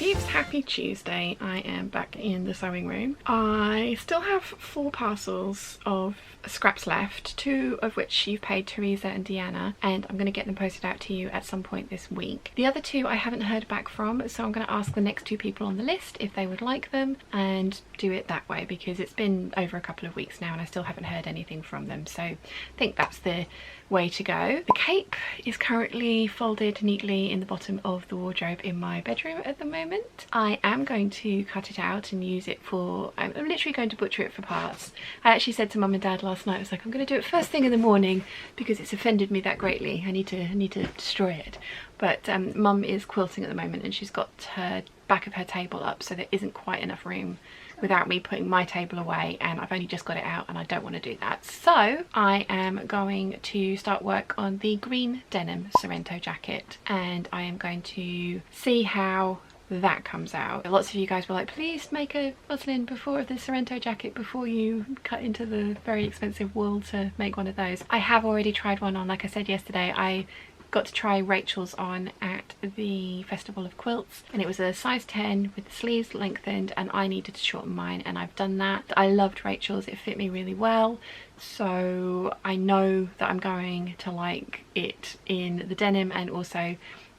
Peeps, happy Tuesday. I am back in the sewing room. I still have 4 parcels of scraps left, 2 of which you've paid Teresa and Deanna, and I'm going to get them posted out to you at some point this week. The other 2 I haven't heard back from, so I'm going to ask the next 2 people on the list if they would like them and do it that way, because it's been over a couple of weeks now and I still haven't heard anything from them, so I think that's the way to go. The cape is currently folded neatly in the bottom of the wardrobe in my bedroom at the moment. I am going to cut it out and use it for, I'm literally going to butcher it for parts. I actually said to Mum and Dad last night, I was like, I'm going to do it first thing in the morning because it's offended me that greatly. I need to destroy it. But Mum is quilting at the moment and she's got her back of her table up, so there isn't quite enough room without me putting my table away, and I've only just got it out and I don't want to do that. So I am going to start work on the green denim Sorrento jacket, and I am going to see how that comes out. Lots of you guys were like, please make a muslin before the Sorrento jacket before you cut into the very expensive wool to make one of those. I have already tried one on, like I said yesterday. I got to try Rachel's on at the Festival of Quilts, and it was a size 10 with the sleeves lengthened, and I needed to shorten mine, and I've done that. I loved Rachel's, it fit me really well, so I know that I'm going to like it in the denim, and also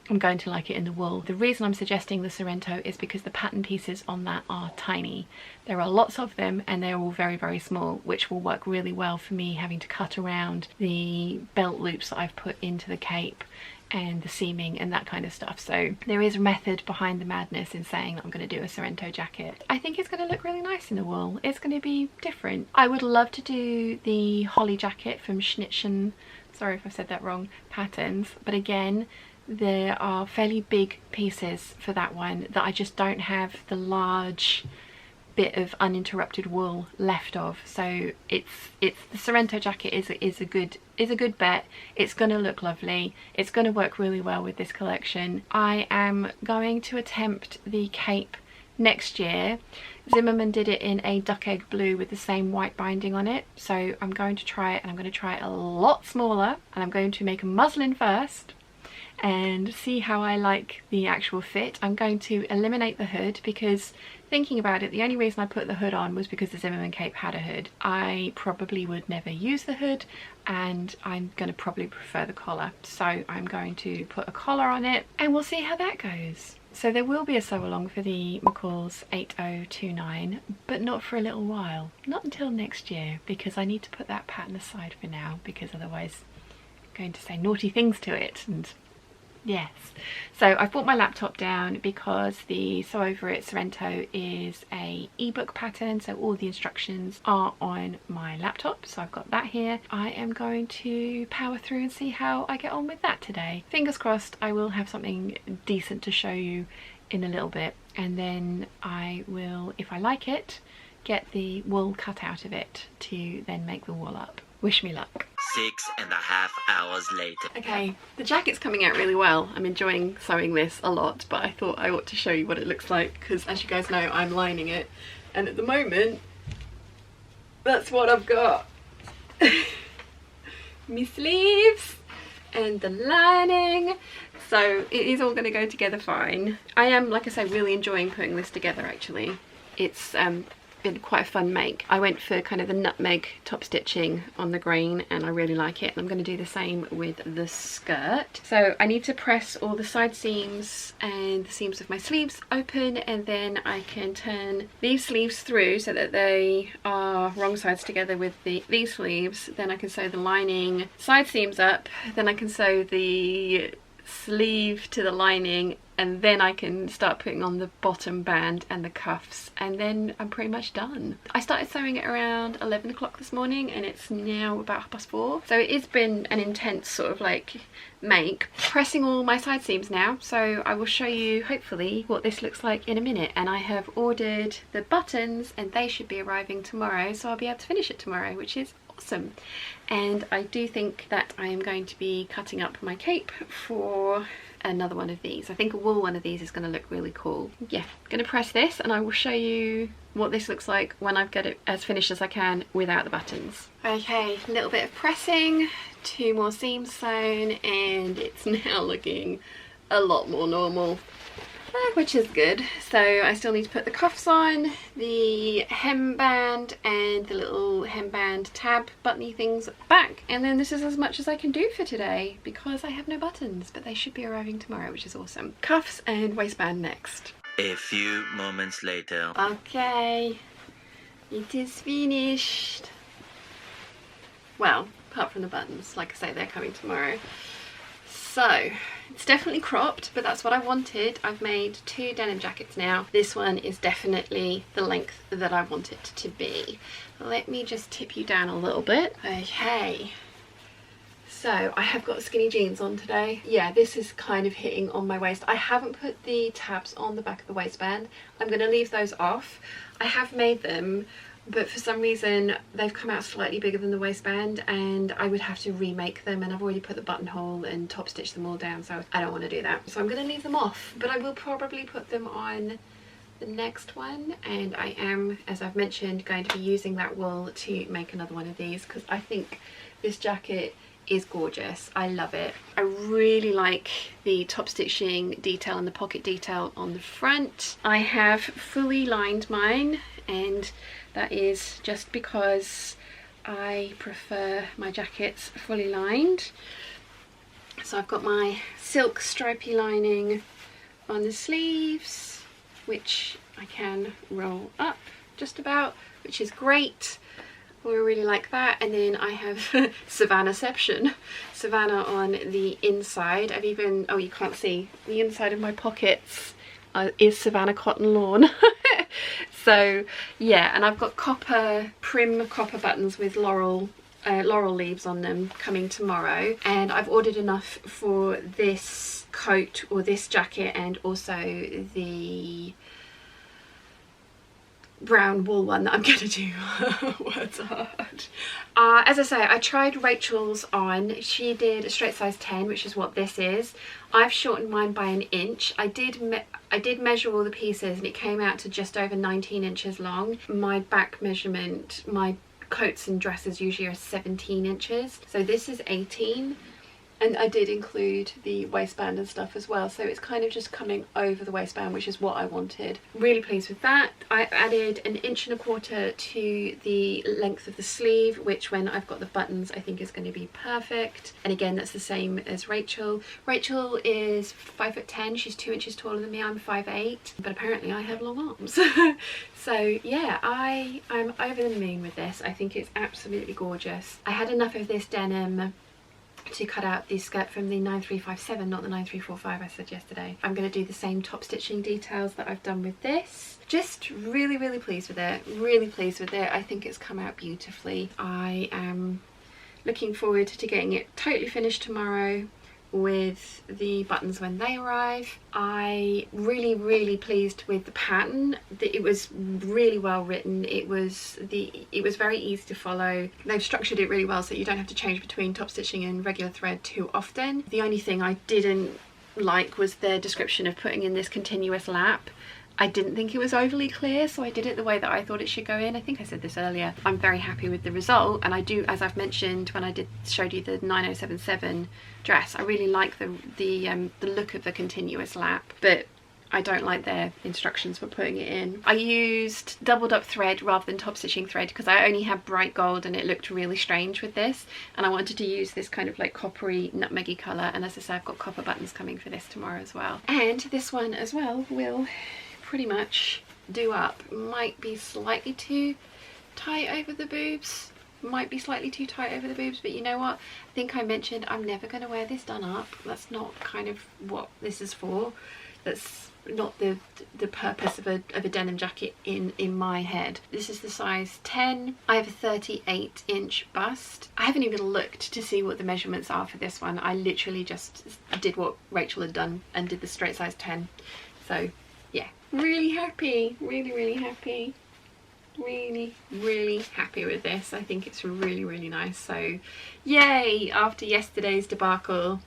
I'm going to like it in the wool. The reason I'm suggesting the Sorrento is because the pattern pieces on that are tiny. There are lots of them and they're all very, very small, which will work really well for me having to cut around the belt loops that I've put into the cape and the seaming and that kind of stuff. So there is a method behind the madness in saying that I'm going to do a Sorrento jacket. I think it's going to look really nice in the wool. It's going to be different. I would love to do the holly jacket from Schnittchen, sorry if I said that wrong, patterns, but again, there are fairly big pieces for that one that I just don't have the large bit of uninterrupted wool left of. So it's the Sorrento jacket is a good bet. It's going to look lovely. It's going to work really well with this collection. I am going to attempt the cape next year. Zimmerman did it in a duck egg blue with the same white binding on it, so I'm going to try it, and I'm going to try it a lot smaller, and I'm going to make a muslin first and see how I like the actual fit. I'm going to eliminate the hood because, thinking about it, the only reason I put the hood on was because the Zimmerman cape had a hood. I probably would never use the hood, and I'm going to probably prefer the collar, so I'm going to put a collar on it and we'll see how that goes. So there will be a sew along for the McCall's 8029, but not for a little while, not until next year, because I need to put that pattern aside for now, because otherwise I'm going to say naughty things to it. And yes, so I've brought my laptop down because the Sew Over It Sorrento is a ebook pattern, so all the instructions are on my laptop, so I've got that here. I am going to power through and see how I get on with that today. Fingers crossed I will have something decent to show you in a little bit, and then I will, if I like it, get the wool cut out of it to then make the wool up. Wish me luck. 6.5 hours later. Okay, the jacket's coming out really well. I'm enjoying sewing this a lot, but I thought I ought to show you what it looks like because, as you guys know, I'm lining it, and at the moment that's what I've got. Me sleeves and the lining, so it is all going to go together fine. I am, like I say, really enjoying putting this together actually. It's been quite a fun make. I went for kind of the nutmeg top stitching on the green and I really like it. I'm going to do the same with the skirt. So I need to press all the side seams and the seams of my sleeves open, and then I can turn these sleeves through so that they are wrong sides together with these sleeves. Then I can sew the lining side seams up, then I can sew the sleeve to the lining, and then I can start putting on the bottom band and the cuffs, and then I'm pretty much done. I started sewing it around 11 o'clock this morning and it's now about 4:30, so it's been an intense sort of like make. Pressing all my side seams now, so I will show you hopefully what this looks like in a minute. And I have ordered the buttons and they should be arriving tomorrow, so I'll be able to finish it tomorrow, which is awesome. And I do think that I am going to be cutting up my cape for another one of these. I think a wool one of these is going to look really cool. Yeah, I'm going to press this and I will show you what this looks like when I've got it as finished as I can without the buttons. Okay, a little bit of pressing, 2 more seams sewn, and it's now looking a lot more normal. which is good. So I still need to put the cuffs on, the hemband and the little hemband tab buttony things at the back, and then this is as much as I can do for today because I have no buttons, but they should be arriving tomorrow, which is awesome. Cuffs and waistband next. A few moments later. Okay, it is finished. Well, apart from the buttons, like I say, they're coming tomorrow. So it's definitely cropped, but that's what I wanted. I've made 2 denim jackets now. This one is definitely the length that I want it to be. Let me just tip you down a little bit. Okay, so I have got skinny jeans on today. Yeah, this is kind of hitting on my waist. I haven't put the tabs on the back of the waistband. I'm going to leave those off. I have made them, but for some reason they've come out slightly bigger than the waistband, and I would have to remake them, and I've already put the buttonhole and top stitched them all down, so I don't want to do that. So I'm going to leave them off, but I will probably put them on the next one, and I am, as I've mentioned, going to be using that wool to make another one of these because I think this jacket is gorgeous. I love it. I really like the top stitching detail and the pocket detail on the front. I have fully lined mine, and that is just because I prefer my jackets fully lined. So I've got my silk stripy lining on the sleeves, which I can roll up just about, which is great. I really like that. And then I have Savannahception, Savannah on the inside. I've even, oh, you can't see, the inside of my pockets is Savannah cotton lawn. So yeah, and I've got prim copper buttons with laurel leaves on them coming tomorrow, and I've ordered enough for this coat or this jacket and also the brown wool one that I'm gonna do. Words are hard. As I say, I tried Rachel's on. She did a straight size 10, which is what this is. I've shortened mine by 1 inch. I did measure all the pieces, and it came out to just over 19 inches long. My back measurement, my coats and dresses usually are 17 inches, so this is 18. And I did include the waistband and stuff as well, so it's kind of just coming over the waistband, which is what I wanted. Really pleased with that. I added 1.25 inches to the length of the sleeve, which when I've got the buttons I think is going to be perfect. And again, that's the same as Rachel. Rachel is 5'10", she's 2 inches taller than me. I'm 5'8", but apparently I have long arms. So yeah, I'm over the moon with this. I think it's absolutely gorgeous. I had enough of this denim to cut out the skirt from the 9357, not the 9345 I said yesterday. I'm going to do the same top stitching details that I've done with this. Just really pleased with it. Really pleased with it. I think it's come out beautifully. I am looking forward to getting it totally finished tomorrow with the buttons when they arrive. I really pleased with the pattern. It was really well written. It was very easy to follow. They've structured it really well so you don't have to change between top stitching and regular thread too often. The only thing I didn't like was their description of putting in this continuous lap. I didn't think it was overly clear, so I did it the way that I thought it should go in. I think I said this earlier. I'm very happy with the result, and I do, as I've mentioned when I showed you the 9077 dress, I really like the look of the continuous lap, but I don't like their instructions for putting it in. I used doubled up thread rather than top stitching thread because I only have bright gold and it looked really strange with this, and I wanted to use this kind of like coppery nutmeggy colour, and as I say, I've got copper buttons coming for this tomorrow as well. And this one as well will pretty much do up. Might be slightly too tight over the boobs, but you know what, I think I mentioned I'm never going to wear this done up. That's not kind of what this is for. That's not the purpose of a denim jacket in my head. This is the size 10. I have a 38-inch bust. I haven't even looked to see what the measurements are for this one. I literally just did what Rachel had done and did the straight size 10. So yeah, really happy, really happy, really happy with this. I think it's really nice. So yay, after yesterday's debacle,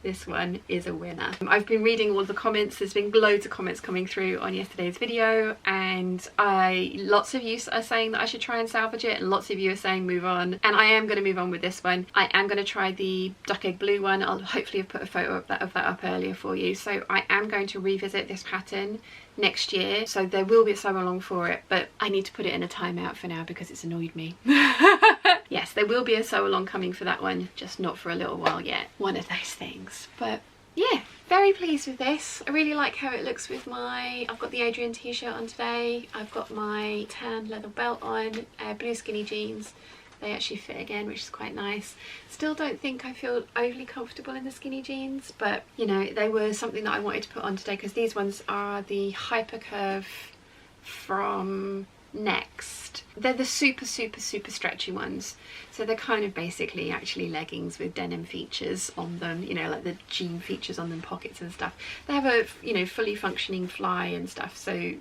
this one is a winner. I've been reading all the comments. There's been loads of comments coming through on yesterday's video, and lots of you are saying that I should try and salvage it, and lots of you are saying move on, and I am going to move on with this one. I am going to try the duck egg blue one. I'll hopefully have put a photo of that up earlier for you. So I am going to revisit this pattern next year, so there will be a sew along for it, but I need to put it in a timeout for now because it's annoyed me. Yes, there will be a sew along coming for that one, just not for a little while yet. One of those things. But yeah, very pleased with this. I really like how it looks with I've got the Adrian t-shirt on today, I've got my tan leather belt on, blue skinny jeans. They actually fit again, which is quite nice. Still don't think I feel overly comfortable in the skinny jeans, but you know, they were something that I wanted to put on today because these ones are the Hyper Curve from Next. They're the super stretchy ones, so they're kind of basically actually leggings with denim features on them, you know, like the jean features on them, pockets and stuff. They have a, you know, fully functioning fly and stuff, so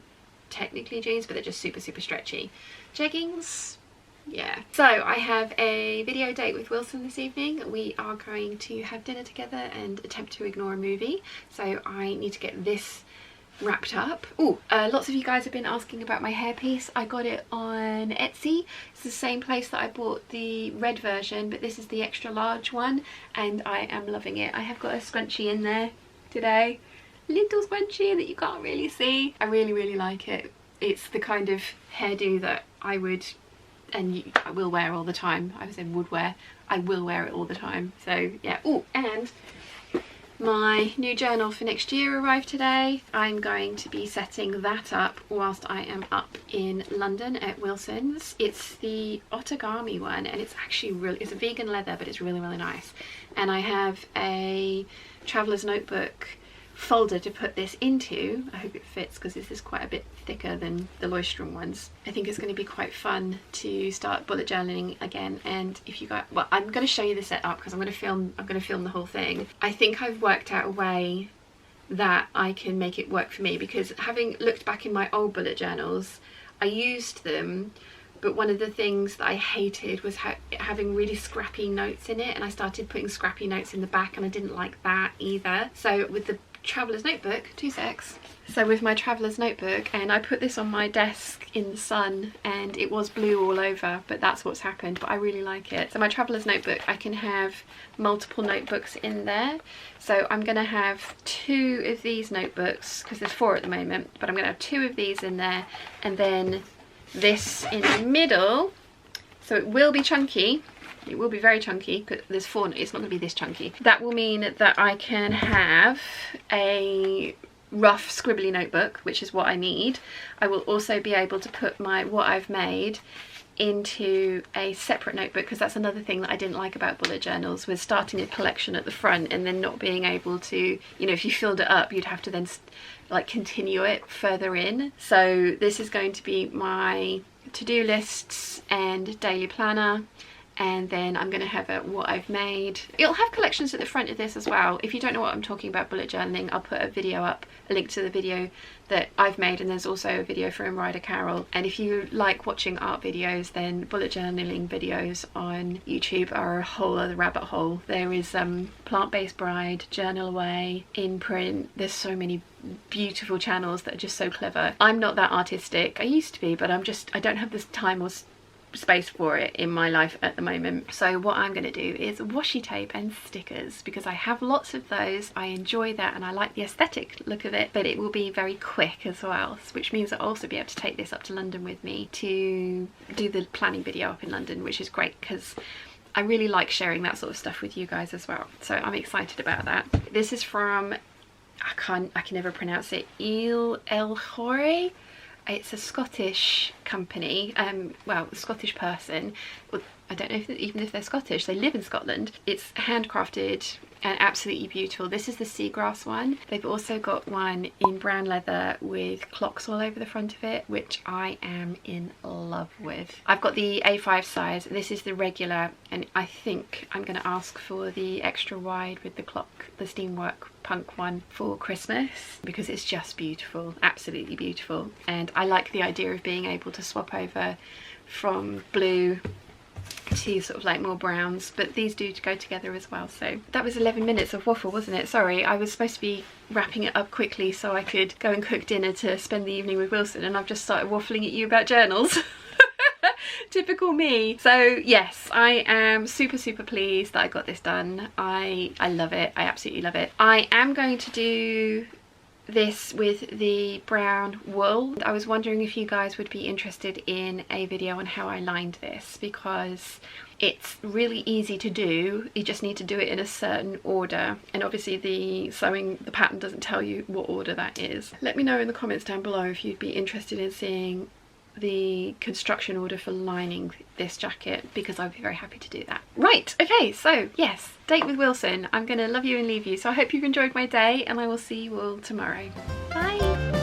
technically jeans, but they're just super stretchy. Jeggings, yeah. So I have a video date with Wilson this evening. We are going to have dinner together and attempt to ignore a movie, so I need to get this wrapped up. Oh, lots of you guys have been asking about my hairpiece. I got it on Etsy. It's the same place that I bought the red version, but this is the extra large one, and I am loving it. I have got a scrunchie in there today, little scrunchie that you can't really see. I really like it. It's the kind of hairdo that I would I will wear all the time. I was in would wear. I will wear it all the time. So yeah. Oh, and my new journal for next year arrived today. I'm going to be setting that up whilst I am up in London at Wilson's. It's the Otagami one, and it's actually it's a vegan leather, but it's really nice. And I have a traveler's notebook folder to put this into. I hope it fits because this is quite a bit thicker than the Leuchtturm ones. I think it's going to be quite fun to start bullet journaling again, and if you guys, well, I'm going to show you the setup because I'm going to film the whole thing. I think I've worked out a way that I can make it work for me, because having looked back in my old bullet journals, I used them, but one of the things that I hated was having really scrappy notes in it, and I started putting scrappy notes in the back, and I didn't like that either. So with the traveler's notebook, so with my traveler's notebook, and I put this on my desk in the sun, and it was blue all over, but that's what's happened. But I really like it. So my traveler's notebook, I can have multiple notebooks in there. So I'm going to have 2 of these notebooks, because there's 4 at the moment, but I'm going to have 2 of these in there, and then this in the middle. So it will be chunky. It will be very chunky, because there's 4, it's not going to be this chunky. That will mean that I can have a rough scribbly notebook, which is what I need. I will also be able to put what I've made into a separate notebook, because that's another thing that I didn't like about bullet journals, was starting a collection at the front and then not being able to, you know, if you filled it up, you'd have to then like continue it further in. So this is going to be my to-do lists and daily planner, and then I'm going to have what I've made. It'll have collections at the front of this as well. If you don't know what I'm talking about bullet journaling, I'll put a video up, a link to the video that I've made, and there's also a video from Ryder Carroll. And if you like watching art videos, then bullet journaling videos on YouTube are a whole other rabbit hole. There is Plant-Based Bride, Journal Away, In Print. There's so many beautiful channels that are just so clever. I'm not that artistic. I used to be, but I don't have this time or space for it in my life at the moment. So what I'm going to do is washi tape and stickers, because I have lots of those. I enjoy that and I like the aesthetic look of it, but it will be very quick as well, which means I'll also be able to take this up to London with me to do the planning video up in London, which is great because I really like sharing that sort of stuff with you guys as well. So I'm excited about that. This is from, I can never pronounce it, Il El Hore. It's a Scottish company, well, a Scottish person. I don't know even if they're Scottish, they live in Scotland. It's handcrafted and absolutely beautiful. This is the seagrass one. They've also got one in brown leather with clocks all over the front of it, which I am in love with. I've got the A5 size. This is the regular, and I think I'm going to ask for the extra wide with the clock, the steamwork punk one, for Christmas, because it's just beautiful, absolutely beautiful. And I like the idea of being able to swap over from blue to sort of like more browns, but these do go together as well. So that was 11 minutes of waffle, wasn't it? Sorry, I was supposed to be wrapping it up quickly so I could go and cook dinner to spend the evening with Wilson, and I've just started waffling at you about journals. Typical me. So yes, I am super pleased that I got this done. I love it. I absolutely love it. I am going to do this with the brown wool. I was wondering if you guys would be interested in a video on how I lined this, because it's really easy to do. You just need to do it in a certain order, and obviously the pattern doesn't tell you what order that is. Let me know in the comments down below if you'd be interested in seeing the construction order for lining this jacket, because I'd be very happy to do that. Right, okay, so yes, date with Wilson. I'm gonna love you and leave you. So I hope you've enjoyed my day, and I will see you all tomorrow. Bye.